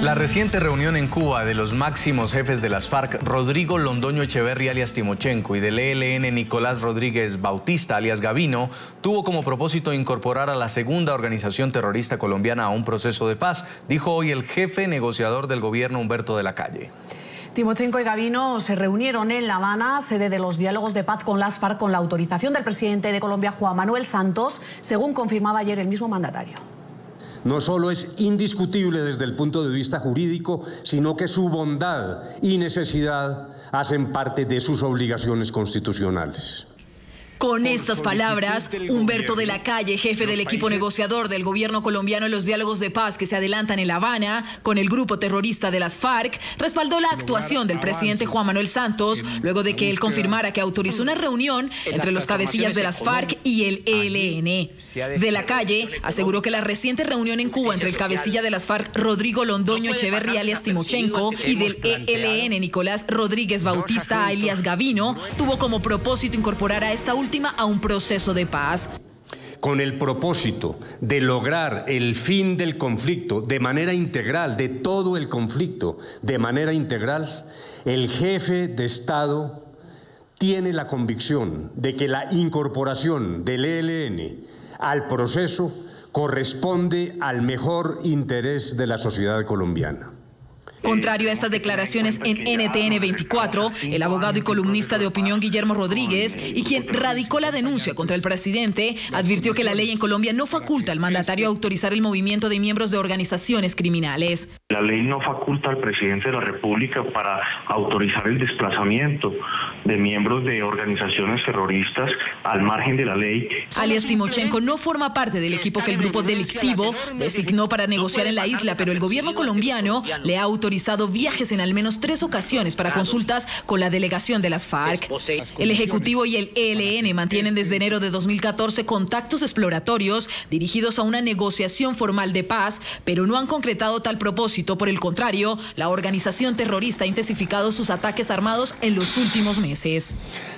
La reciente reunión en Cuba de los máximos jefes de las FARC, Rodrigo Londoño Echeverri alias Timochenko y del ELN Nicolás Rodríguez Bautista alias Gavino, tuvo como propósito incorporar a la segunda organización terrorista colombiana a un proceso de paz, dijo hoy el jefe negociador del gobierno Humberto de la Calle. Timochenko y Gavino se reunieron en La Habana, sede de los diálogos de paz con las FARC, con la autorización del presidente de Colombia, Juan Manuel Santos, según confirmaba ayer el mismo mandatario. No solo es indiscutible desde el punto de vista jurídico, sino que su bondad y necesidad hacen parte de sus obligaciones constitucionales. Con estas palabras, Humberto de la Calle, jefe del equipo negociador del gobierno colombiano en los diálogos de paz que se adelantan en La Habana con el grupo terrorista de las FARC, respaldó la actuación del presidente Juan Manuel Santos luego de que él confirmara que autorizó una reunión entre los cabecillas de las FARC y el ELN. De la Calle aseguró que la reciente reunión en Cuba entre el cabecilla de las FARC, Rodrigo Londoño Echeverri alias Timochenko, y del ELN Nicolás Rodríguez Bautista alias Gavino, tuvo como propósito incorporar a esta última a un proceso de paz. Con el propósito de lograr el fin del conflicto de manera integral, de todo el conflicto de manera integral, el jefe de Estado tiene la convicción de que la incorporación del ELN al proceso corresponde al mejor interés de la sociedad colombiana. Contrario a estas declaraciones en NTN 24, el abogado y columnista de opinión Guillermo Rodríguez, y quien radicó la denuncia contra el presidente, advirtió que la ley en Colombia no faculta al mandatario a autorizar el movimiento de miembros de organizaciones criminales. La ley no faculta al presidente de la República para autorizar el desplazamiento de miembros de organizaciones terroristas al margen de la ley. Alias Timochenko no forma parte del equipo que el grupo delictivo designó para negociar en la isla, pero el gobierno colombiano le ha autorizado viajes en al menos 3 ocasiones para consultas con la delegación de las FARC. El Ejecutivo y el ELN mantienen desde enero de 2014 contactos exploratorios dirigidos a una negociación formal de paz, pero no han concretado tal propósito. Por el contrario, la organización terrorista ha intensificado sus ataques armados en los últimos meses.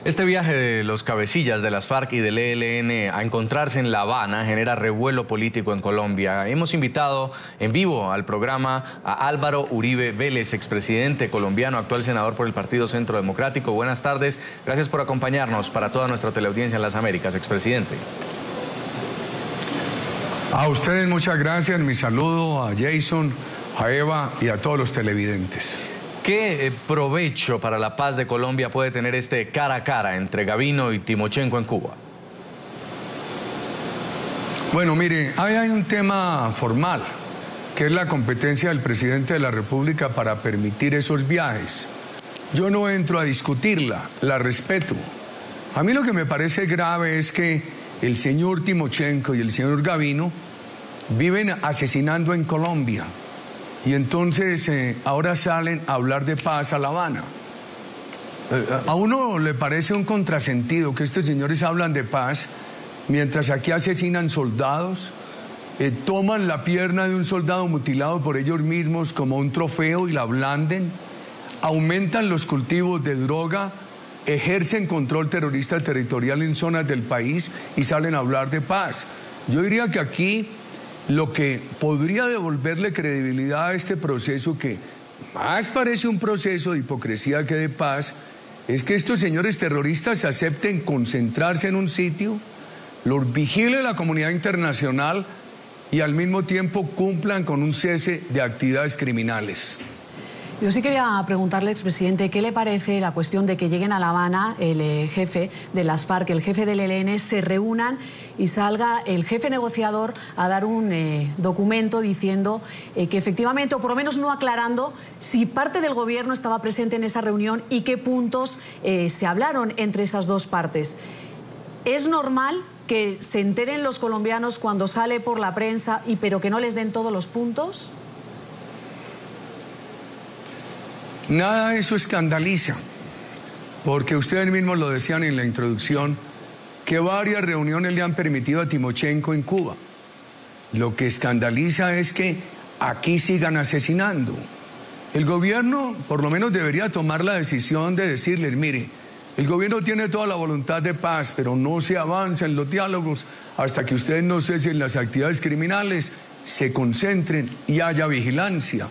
Este viaje de los cabecillas de las FARC y del ELN a encontrarse en La Habana genera revuelo político en Colombia. Hemos invitado en vivo al programa a Álvaro Uribe Vélez, expresidente colombiano, actual senador por el Partido Centro Democrático. Buenas tardes, gracias por acompañarnos para toda nuestra teleaudiencia en las Américas, expresidente. A ustedes muchas gracias, mi saludo a Jason, a Eva y a todos los televidentes. ¿Qué provecho para la paz de Colombia puede tener este cara a cara entre Gavino y Timochenko en Cuba? Bueno, mire, hay un tema formal, que es la competencia del presidente de la República para permitir esos viajes. Yo no entro a discutirla, la respeto. A mí lo que me parece grave es que el señor Timochenko y el señor Gavino viven asesinando en Colombia. Y entonces ahora salen a hablar de paz a La Habana. A uno le parece un contrasentido que estos señores hablan de paz mientras aquí asesinan soldados, toman la pierna de un soldado mutilado por ellos mismos como un trofeo y la blanden, aumentan los cultivos de droga, ejercen control terrorista territorial en zonas del país y salen a hablar de paz. Yo diría que aquí lo que podría devolverle credibilidad a este proceso, que más parece un proceso de hipocresía que de paz, es que estos señores terroristas acepten concentrarse en un sitio, los vigile la comunidad internacional y al mismo tiempo cumplan con un cese de actividades criminales. Yo sí quería preguntarle, expresidente, ¿qué le parece la cuestión de que lleguen a La Habana el jefe de las FARC, el jefe del ELN, se reúnan y salga el jefe negociador a dar un documento diciendo que efectivamente, o por lo menos no aclarando, si parte del gobierno estaba presente en esa reunión y qué puntos se hablaron entre esas dos partes? ¿Es normal que se enteren los colombianos cuando sale por la prensa pero que no les den todos los puntos? Nada de eso escandaliza, porque ustedes mismos lo decían en la introducción, que varias reuniones le han permitido a Timochenko en Cuba. Lo que escandaliza es que aquí sigan asesinando. El gobierno por lo menos debería tomar la decisión de decirles, mire, el gobierno tiene toda la voluntad de paz, pero no se avanza en los diálogos hasta que ustedes no cesen las actividades criminales, se concentren y haya vigilancia.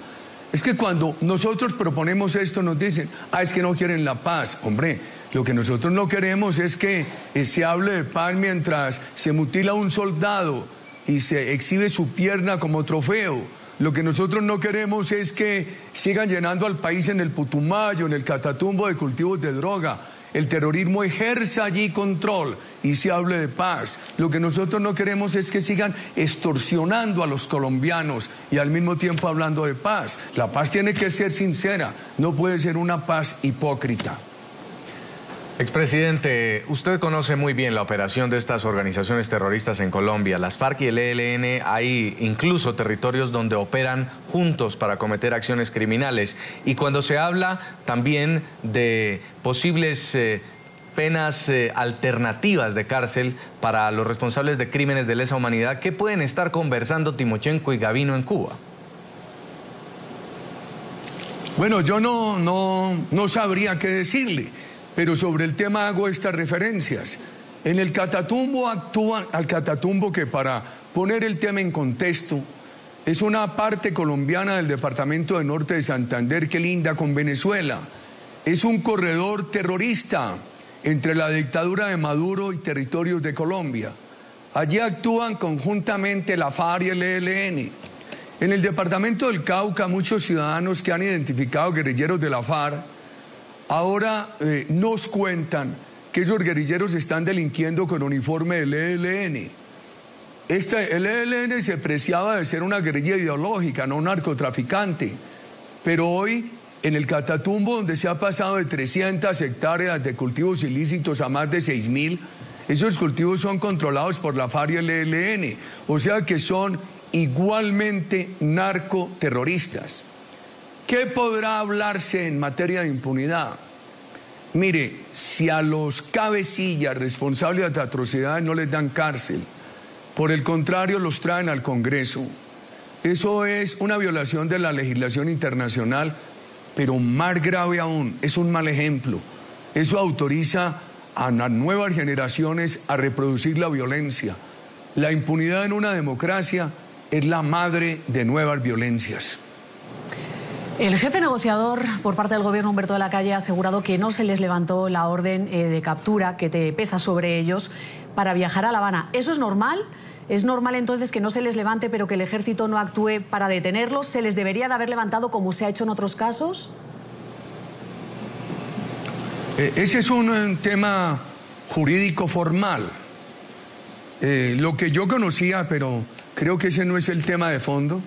Es que cuando nosotros proponemos esto nos dicen, es que no quieren la paz. Hombre, lo que nosotros no queremos es que se hable de paz mientras se mutila a un soldado y se exhibe su pierna como trofeo. Lo que nosotros no queremos es que sigan llenando al país en el Putumayo, en el Catatumbo de cultivos de droga. El terrorismo ejerza allí control y se hable de paz. Lo que nosotros no queremos es que sigan extorsionando a los colombianos y al mismo tiempo hablando de paz. La paz tiene que ser sincera, no puede ser una paz hipócrita. Expresidente, usted conoce muy bien la operación de estas organizaciones terroristas en Colombia. Las FARC y el ELN, hay incluso territorios donde operan juntos para cometer acciones criminales. Y cuando se habla también de posibles penas alternativas de cárcel para los responsables de crímenes de lesa humanidad, ¿qué pueden estar conversando Timochenko y Gavino en Cuba? Bueno, yo no sabría qué decirle. Pero sobre el tema hago estas referencias. En el Catatumbo actúan, al Catatumbo, que para poner el tema en contexto, es una parte colombiana del departamento de Norte de Santander que linda con Venezuela. Es un corredor terrorista entre la dictadura de Maduro y territorios de Colombia. Allí actúan conjuntamente la FARC y el ELN. En el departamento del Cauca, muchos ciudadanos que han identificado guerrilleros de la FARC ahora nos cuentan que esos guerrilleros están delinquiendo con uniforme del ELN. El ELN se preciaba de ser una guerrilla ideológica, no un narcotraficante. Pero hoy, en el Catatumbo, donde se ha pasado de 300 hectáreas de cultivos ilícitos a más de 6.000, esos cultivos son controlados por la FARC y el ELN. O sea que son igualmente narcoterroristas. ¿Qué podrá hablarse en materia de impunidad? Mire, si a los cabecillas responsables de atrocidades no les dan cárcel, por el contrario los traen al Congreso, eso es una violación de la legislación internacional, pero más grave aún, es un mal ejemplo. Eso autoriza a las nuevas generaciones a reproducir la violencia. La impunidad en una democracia es la madre de nuevas violencias. El jefe negociador por parte del gobierno, Humberto de la Calle, ha asegurado que no se les levantó la orden de captura que te pesa sobre ellos para viajar a La Habana. ¿Eso es normal? ¿Es normal entonces que no se les levante pero que el ejército no actúe para detenerlos? ¿Se les debería de haber levantado como se ha hecho en otros casos? Ese es un tema jurídico formal. Lo que yo conocía, pero creo que ese no es el tema de fondo,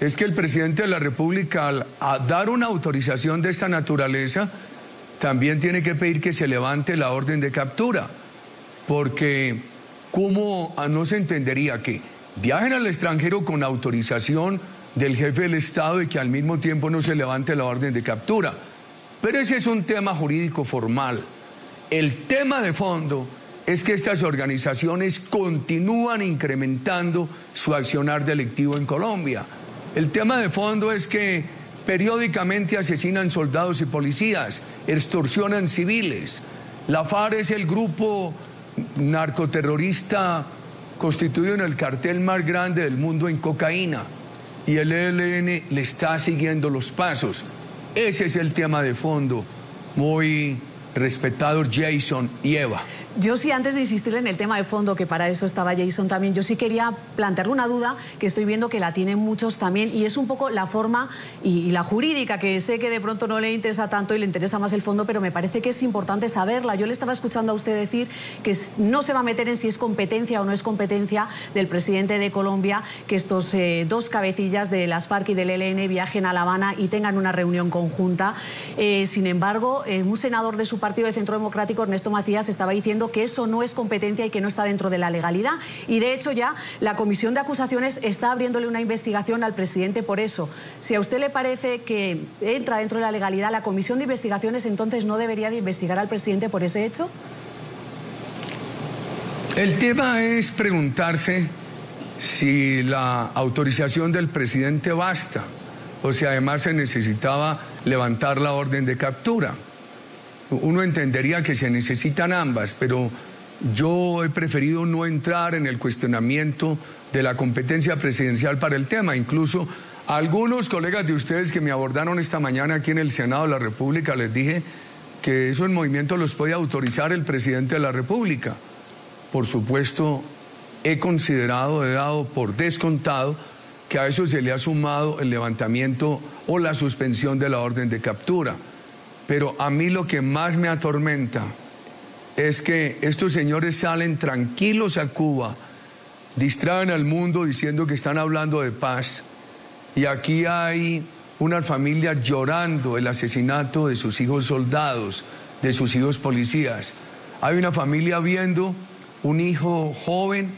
es que el presidente de la República, al dar una autorización de esta naturaleza, también tiene que pedir que se levante la orden de captura, porque ¿cómo no se entendería que viajen al extranjero con autorización del jefe del Estado y que al mismo tiempo no se levante la orden de captura? Pero ese es un tema jurídico formal. El tema de fondo es que estas organizaciones continúan incrementando su accionar delictivo en Colombia. El tema de fondo es que periódicamente asesinan soldados y policías, extorsionan civiles. La FARC es el grupo narcoterrorista constituido en el cartel más grande del mundo en cocaína y el ELN le está siguiendo los pasos. Ese es el tema de fondo, muy respetados Jason y Eva. Yo sí, antes de insistirle en el tema de fondo, que para eso estaba Jason también, yo sí quería plantearle una duda que estoy viendo que la tienen muchos también, y es un poco la forma y la jurídica, que sé que de pronto no le interesa tanto y le interesa más el fondo, pero me parece que es importante saberla. Yo le estaba escuchando a usted decir que no se va a meter en si es competencia o no es competencia del presidente de Colombia que estos dos cabecillas de las FARC y del ELN viajen a La Habana y tengan una reunión conjunta. Sin embargo, un senador de su partido de Centro Democrático, Ernesto Macías, estaba diciendo que eso no es competencia y que no está dentro de la legalidad. Y de hecho ya la Comisión de Acusaciones está abriéndole una investigación al presidente por eso. Si a usted le parece que entra dentro de la legalidad, la Comisión de Investigaciones entonces no debería de investigar al presidente por ese hecho. El tema es preguntarse si la autorización del presidente basta o si además se necesitaba levantar la orden de captura. Uno entendería que se necesitan ambas, pero yo he preferido no entrar en el cuestionamiento de la competencia presidencial para el tema. Incluso A algunos colegas de ustedes que me abordaron esta mañana aquí en el Senado de la República les dije que esos movimientos los puede autorizar el presidente de la República. Por supuesto, he dado por descontado que a eso se le ha sumado el levantamiento o la suspensión de la orden de captura. Pero a mí lo que más me atormenta es que estos señores salen tranquilos a Cuba, distraen al mundo diciendo que están hablando de paz, y aquí hay unas familias llorando el asesinato de sus hijos soldados, de sus hijos policías. Hay una familia viendo un hijo joven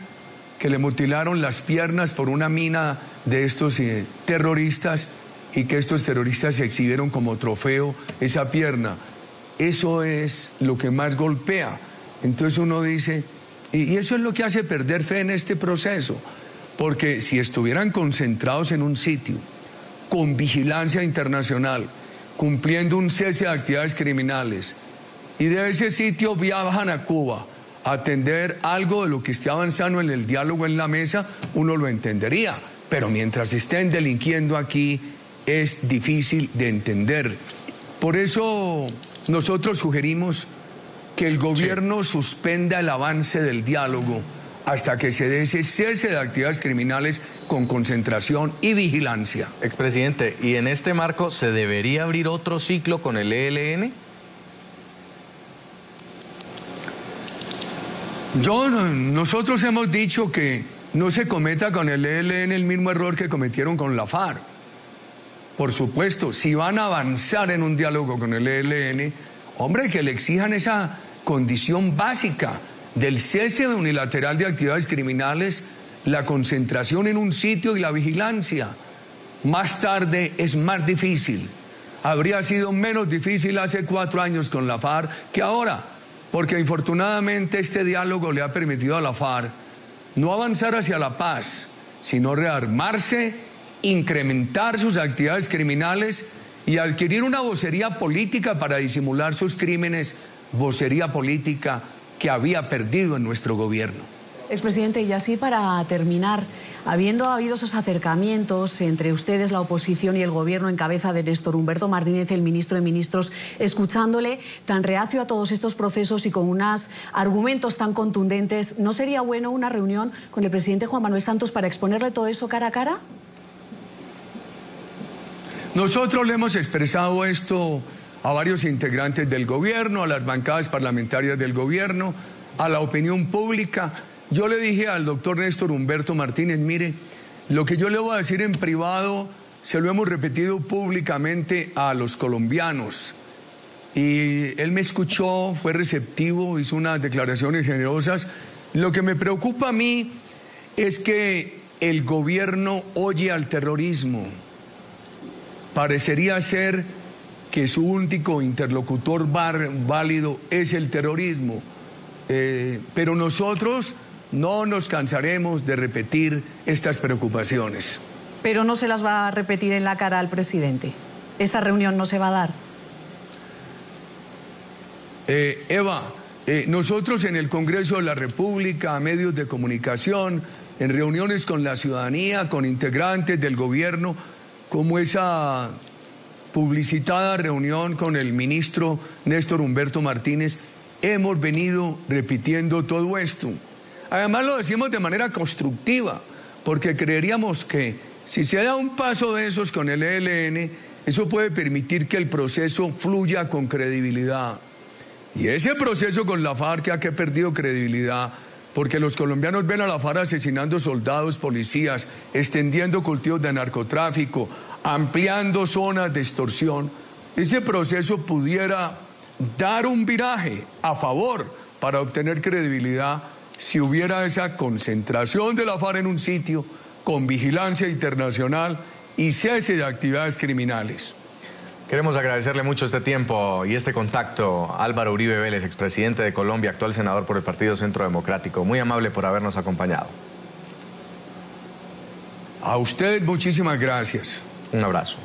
que le mutilaron las piernas por una mina de estos terroristas, y que estos terroristas exhibieron como trofeo esa pierna. Eso es lo que más golpea. Entonces uno dice, y eso es lo que hace perder fe en este proceso, porque si estuvieran concentrados en un sitio, con vigilancia internacional, cumpliendo un cese de actividades criminales, y de ese sitio viajan a Cuba a atender algo de lo que esté avanzando en el diálogo en la mesa, uno lo entendería. Pero mientras estén delinquiendo aquí, es difícil de entender. Por eso nosotros sugerimos que el gobierno suspenda el avance del diálogo hasta que se dé ese cese de actividades criminales con concentración y vigilancia. Expresidente, ¿y en este marco se debería abrir otro ciclo con el ELN? Nosotros hemos dicho que no se cometa con el ELN el mismo error que cometieron con la FARC. Por supuesto, si van a avanzar en un diálogo con el ELN, hombre, que le exijan esa condición básica del cese unilateral de actividades criminales, la concentración en un sitio y la vigilancia. Más tarde es más difícil. Habría sido menos difícil hace 4 años con la FARC que ahora, porque infortunadamente este diálogo le ha permitido a la FARC no avanzar hacia la paz, sino rearmarse, incrementar sus actividades criminales y adquirir una vocería política para disimular sus crímenes, vocería política que había perdido en nuestro gobierno. Expresidente, y así para terminar, habiendo habido esos acercamientos entre ustedes, la oposición y el gobierno en cabeza de Néstor Humberto Martínez, el ministro de Ministros, escuchándole tan reacio a todos estos procesos y con unos argumentos tan contundentes, ¿no sería bueno una reunión con el presidente Juan Manuel Santos para exponerle todo eso cara a cara? Nosotros le hemos expresado esto a varios integrantes del gobierno, a las bancadas parlamentarias del gobierno, a la opinión pública. Yo le dije al doctor Néstor Humberto Martínez, mire, lo que yo le voy a decir en privado se lo hemos repetido públicamente a los colombianos. Y él me escuchó, fue receptivo, hizo unas declaraciones generosas. Lo que me preocupa a mí es que el gobierno oye al terrorismo. Parecería ser que su único interlocutor válido es el terrorismo. Pero nosotros no nos cansaremos de repetir estas preocupaciones. Pero no se las va a repetir en la cara al presidente. Esa reunión no se va a dar. Eva, nosotros en el Congreso de la República, a medios de comunicación, en reuniones con la ciudadanía, con integrantes del gobierno, como esa publicitada reunión con el ministro Néstor Humberto Martínez, hemos venido repitiendo todo esto. Además lo decimos de manera constructiva, porque creeríamos que si se da un paso de esos con el ELN, eso puede permitir que el proceso fluya con credibilidad. Y ese proceso con la FARC que ha perdido credibilidad, porque los colombianos ven a la FARC asesinando soldados, policías, extendiendo cultivos de narcotráfico, ampliando zonas de extorsión, ese proceso pudiera dar un viraje a favor para obtener credibilidad si hubiera esa concentración de la FARC en un sitio con vigilancia internacional y cese de actividades criminales. Queremos agradecerle mucho este tiempo y este contacto. Álvaro Uribe Vélez, expresidente de Colombia, actual senador por el Partido Centro Democrático. Muy amable por habernos acompañado. A usted muchísimas gracias. Un abrazo.